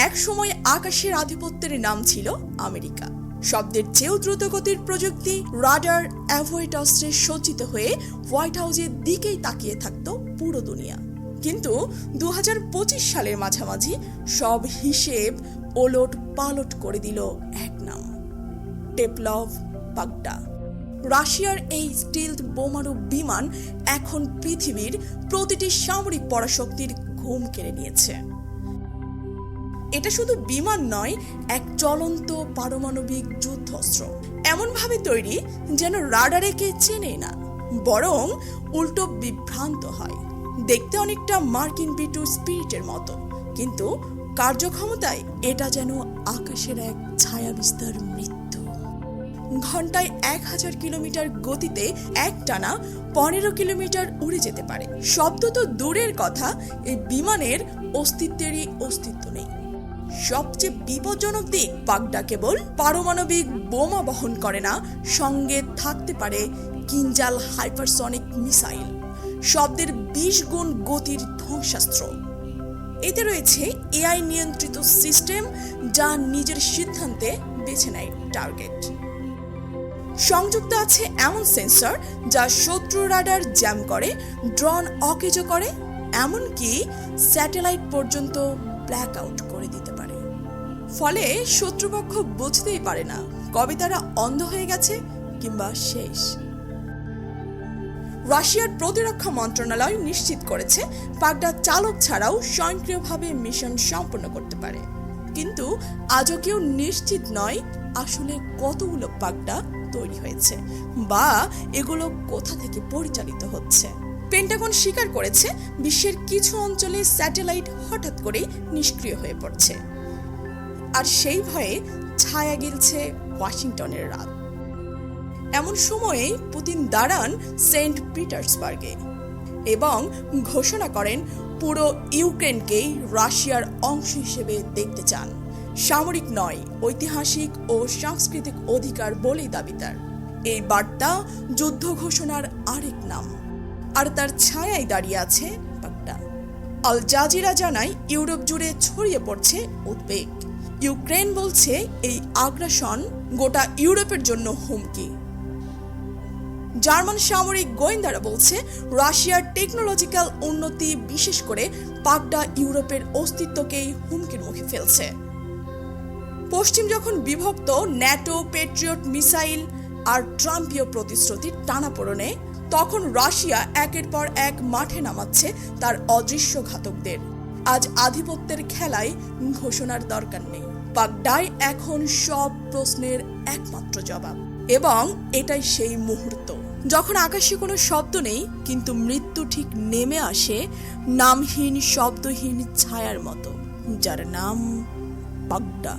এক সময় আকাশের আধিপত্যের নাম ছিল আমেরিকা। শব্দের চেয়েও দ্রুতগতির প্রযুক্তি, রাডার, অ্যাভয়েটাসে সজ্জিত হয়ে হোয়াইট হাউসের দিকেই তাকিয়ে থাকতো পুরো দুনিয়া। কিন্তু 2025 সালের মাঝামাঝি সব হিসেব ওলট পালট করে দিল এক নাম, টেপলভ পাগডা। রাশিয়ার এই স্টিলথ বোমারু বিমান এখন পৃথিবীর প্রতিটি সামরিক পরাশক্তির ঘুম কেড়ে নিয়েছে। এটা শুধু বিমান নয়, এক চলন্ত পারমাণবিক যুদ্ধাস্ত্র, এমনভাবে তৈরি যেন রাডারে কে চেনে না, বরং উল্টো বিভ্রান্ত হয়। দেখতে অনেকটা মার্কিন B-2 স্পিরিটের মতো, কিন্তু কার্যক্ষমতায় এটা যেন আকাশের এক ছায়া বিস্তার মৃত্যু। ঘন্টায় 1000 কিলোমিটার গতিতে একটানা 15 কিলোমিটার উড়ে যেতে পারে। শব্দ তো দূরের কথা, এই বিমানের অস্তিত্বেরই অস্তিত্ব নেই। সবচেয়ে বিপজ্জনক দিক, পাগডা কেবল পারমাণবিক বোমা বহন করে না, সঙ্গে থাকতে পারে কিঞ্জাল হাইপারসনিক মিসাইল, শব্দের 20 গুণ গতির ধ্বংসাস্ত্র। এতে রয়েছে AI নিয়ন্ত্রিত সিস্টেম, যা নিজের সিদ্ধান্তে বেছে নেয় টার্গেট। সংযুক্ত আছে এমন সেন্সর যা শত্রু রাডার জ্যাম করে, ড্রোন অকেজো করে, এমনকি স্যাটেলাইট পর্যন্ত ব্ল্যাক আউট করে দিতে পারে। ফলে শত্রুপক্ষ বুঝতেই পারে না কবে তারা অন্ধ হয়ে গেছে কিংবা শেষ। রাশিয়ার প্রতিরক্ষা মন্ত্রণালয় নিশ্চিত করেছে পাগডা চালক ছাড়াও স্বয়ংক্রিয়ভাবে মিশন সম্পন্ন করতে পারে। কিন্তু আজও কেউ নিশ্চিত নয় আসলে কতগুলো পাগডা তৈরি হয়েছে বা এগুলো কোথা থেকে পরিচালিত হচ্ছে। পেন্টাগন স্বীকার করেছে বিশ্বের কিছু অঞ্চলে স্যাটেলাইট হঠাৎ করে নিষ্ক্রিয় হয়ে পড়ছে, আর সেই ভয়ে ছায়া গিলছে ওয়াশিংটনের রাত। এমন সময়ে পুতিন দাঁড়ান সেন্ট পিটার্সবার্গে এবং ঘোষণা করেন পুরো ইউক্রেনকেই রাশিয়ার অংশ হিসেবে দেখতে চান। সামরিক নয়, ঐতিহাসিক ও সাংস্কৃতিক অধিকার বলেই দাবি তার। এই বার্তা যুদ্ধ ঘোষণার আরেক নাম, আর তার ছায়ায় দাঁড়িয়ে আছে পাগডা। আল জাজিরা জানায় ইউরোপ জুড়ে ছড়িয়ে পড়ছে উদ্বেগ। ইউক্রেন বলছে এই আগ্রাসন গোটা ইউরোপের জন্য হুমকি। জার্মান সামরিক গোয়েন্দারা বলছে রাশিয়ার টেকনোলজিক্যাল উন্নতি, বিশেষ করে পাগডা, ইউরোপের অস্তিত্বকেই হুমকির মুখে ফেলছে। পশ্চিম যখন বিভক্ত, ন্যাটো, পেট্রিয়ট মিসাইল আর ট্রাম্পীয় প্রতিশ্রুতির টানাপোড়েনে, তখন রাশিয়া একের পর এক মাঠে নামাচ্ছে তার অদৃশ্য ঘাতকদের। আজ আধিপত্যের খেলায় ঘোষণার দরকার নেই, পাগডাই এখন সব প্রশ্নের একমাত্র জবাব। এবং এটাই সেই মুহূর্ত যখন আকাশে কোনো শব্দ নেই, কিন্তু মৃত্যু ঠিক নেমে আসে নামহীন, শব্দহীন ছায়ার মতো, যার নাম পাগডা।